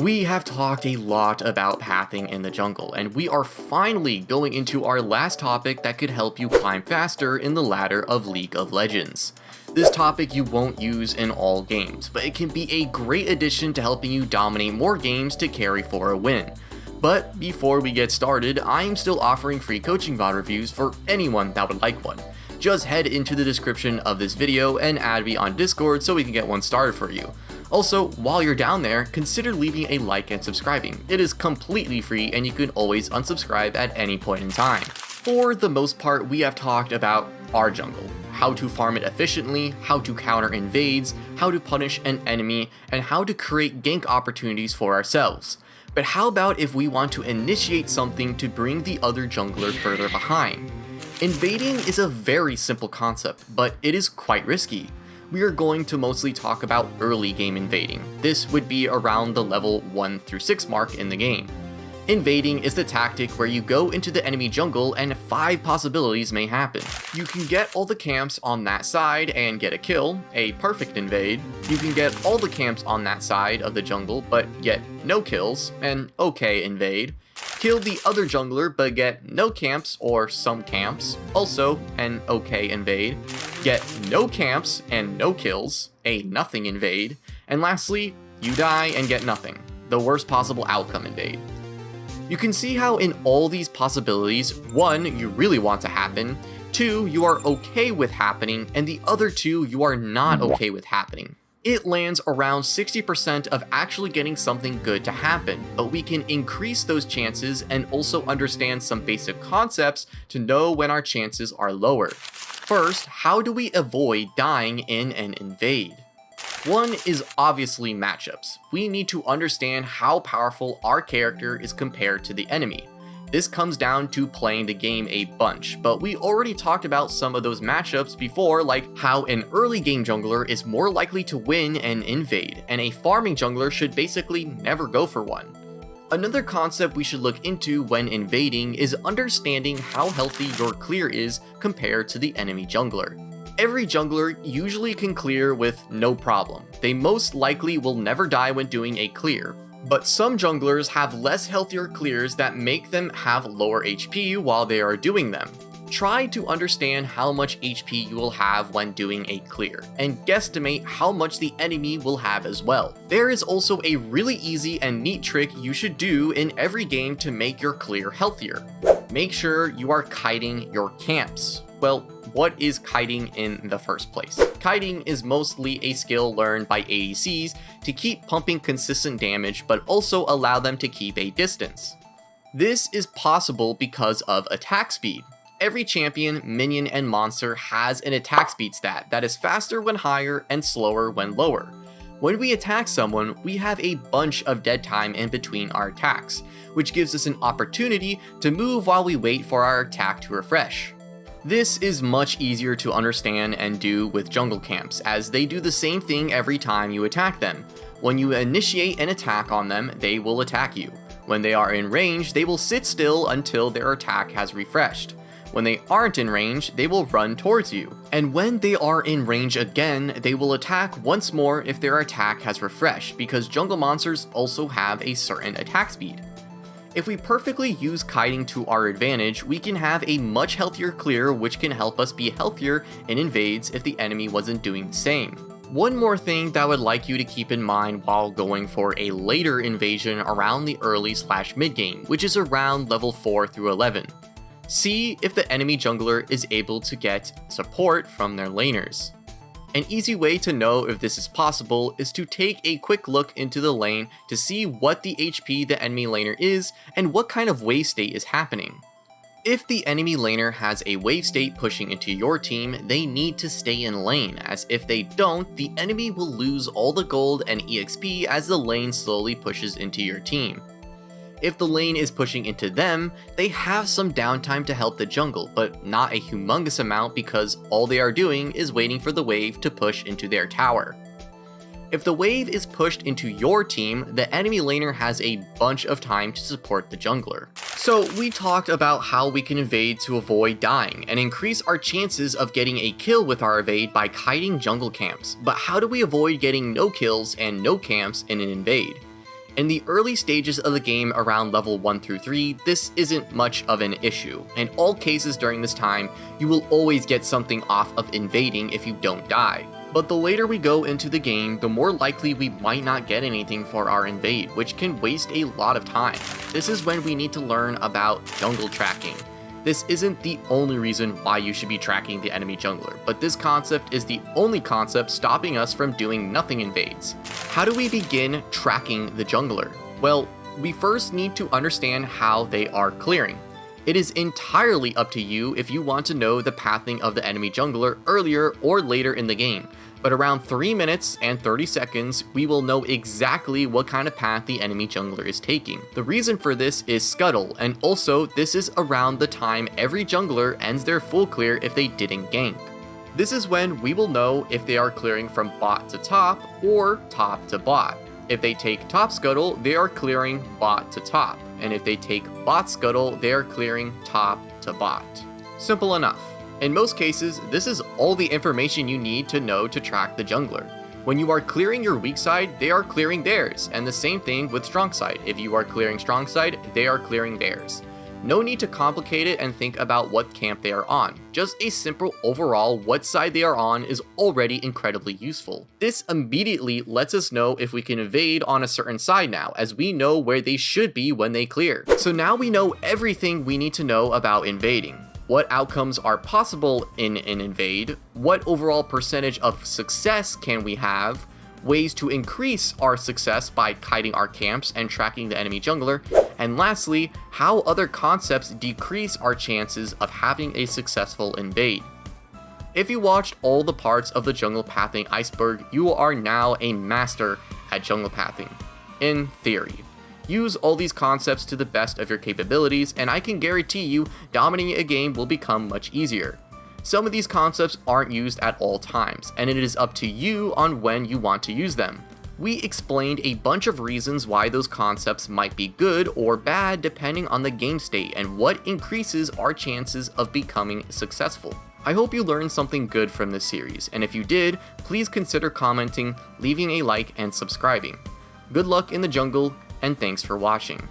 We have talked a lot about pathing in the jungle, and we are finally going into our last topic that could help you climb faster in the ladder of League of Legends. This topic you won't use in all games, but it can be a great addition to helping you dominate more games to carry for a win. But before we get started, I am still offering free coaching VOD reviews for anyone that would like one. Just head into the description of this video and add me on Discord so we can get one started for you. Also, while you're down there, consider leaving a like and subscribing. It is completely free and you can always unsubscribe at any point in time. For the most part, we have talked about our jungle, how to farm it efficiently, how to counter invades, how to punish an enemy, and how to create gank opportunities for ourselves. But how about if we want to initiate something to bring the other jungler further behind? Invading is a very simple concept, but it is quite risky. We are going to mostly talk about early game invading. This would be around the level 1 through 6 mark in the game. Invading is the tactic where you go into the enemy jungle and 5 possibilities may happen. You can get all the camps on that side and get a kill, a perfect invade. You can get all the camps on that side of the jungle but get no kills, an okay invade. Kill the other jungler but get no camps or some camps, also an okay invade. Get no camps and no kills, a nothing invade. And lastly, you die and get nothing, the worst possible outcome invade. You can see how in all these possibilities, 1, you really want to happen, 2, you are okay with happening, and the other 2, you are not okay with happening. It lands around 60% of actually getting something good to happen, but we can increase those chances and also understand some basic concepts to know when our chances are lower. First, how do we avoid dying in an invade? One is obviously matchups. We need to understand how powerful our character is compared to the enemy. This comes down to playing the game a bunch, but we already talked about some of those matchups before, like how an early game jungler is more likely to win an invade, and a farming jungler should basically never go for one. Another concept we should look into when invading is understanding how healthy your clear is compared to the enemy jungler. Every jungler usually can clear with no problem. They most likely will never die when doing a clear. But some junglers have less healthier clears that make them have lower HP while they are doing them. Try to understand how much HP you will have when doing a clear, and guesstimate how much the enemy will have as well. There is also a really easy and neat trick you should do in every game to make your clear healthier. Make sure you are kiting your camps. Well, what is kiting in the first place? Kiting is mostly a skill learned by ADCs to keep pumping consistent damage but also allow them to keep a distance. This is possible because of attack speed. Every champion, minion, and monster has an attack speed stat that is faster when higher and slower when lower. When we attack someone, we have a bunch of dead time in between our attacks, which gives us an opportunity to move while we wait for our attack to refresh. This is much easier to understand and do with jungle camps, as they do the same thing every time you attack them. When you initiate an attack on them, they will attack you. When they are in range, they will sit still until their attack has refreshed. When they aren't in range, they will run towards you. And when they are in range again, they will attack once more if their attack has refreshed, because jungle monsters also have a certain attack speed. If we perfectly use kiting to our advantage, we can have a much healthier clear, which can help us be healthier in invades if the enemy wasn't doing the same. One more thing that I would like you to keep in mind while going for a later invasion around the early/mid game, which is around level 4 through 11. See if the enemy jungler is able to get support from their laners. An easy way to know if this is possible is to take a quick look into the lane to see what the HP the enemy laner is and what kind of wave state is happening. If the enemy laner has a wave state pushing into your team, they need to stay in lane, as if they don't, the enemy will lose all the gold and EXP as the lane slowly pushes into your team. If the lane is pushing into them, they have some downtime to help the jungle, but not a humongous amount because all they are doing is waiting for the wave to push into their tower. If the wave is pushed into your team, the enemy laner has a bunch of time to support the jungler. So we talked about how we can invade to avoid dying and increase our chances of getting a kill with our evade by kiting jungle camps, but how do we avoid getting no kills and no camps in an invade? In the early stages of the game around level 1 through 3, this isn't much of an issue. In all cases during this time, you will always get something off of invading if you don't die. But the later we go into the game, the more likely we might not get anything for our invade, which can waste a lot of time. This is when we need to learn about jungle tracking. This isn't the only reason why you should be tracking the enemy jungler, but this concept is the only concept stopping us from doing nothing invades. How do we begin tracking the jungler? Well, we first need to understand how they are clearing. It is entirely up to you if you want to know the pathing of the enemy jungler earlier or later in the game, but around 3 minutes and 30 seconds, we will know exactly what kind of path the enemy jungler is taking. The reason for this is scuttle, and also this is around the time every jungler ends their full clear if they didn't gank. This is when we will know if they are clearing from bot to top or top to bot. If they take top scuttle, they are clearing bot to top, and if they take bot scuttle, they are clearing top to bot. Simple enough. In most cases, this is all the information you need to know to track the jungler. When you are clearing your weak side, they are clearing theirs, and the same thing with strong side. If you are clearing strong side, they are clearing theirs. No need to complicate it and think about what camp they are on. Just a simple overall what side they are on is already incredibly useful. This immediately lets us know if we can invade on a certain side now, as we know where they should be when they clear. So now we know everything we need to know about invading. What outcomes are possible in an invade, what overall percentage of success can we have, ways to increase our success by kiting our camps and tracking the enemy jungler, and lastly, how other concepts decrease our chances of having a successful invade. If you watched all the parts of the jungle pathing iceberg, you are now a master at jungle pathing. In theory. Use all these concepts to the best of your capabilities, and I can guarantee you dominating a game will become much easier. Some of these concepts aren't used at all times, and it is up to you on when you want to use them. We explained a bunch of reasons why those concepts might be good or bad depending on the game state and what increases our chances of becoming successful. I hope you learned something good from this series, and if you did, please consider commenting, leaving a like, and subscribing. Good luck in the jungle, and thanks for watching.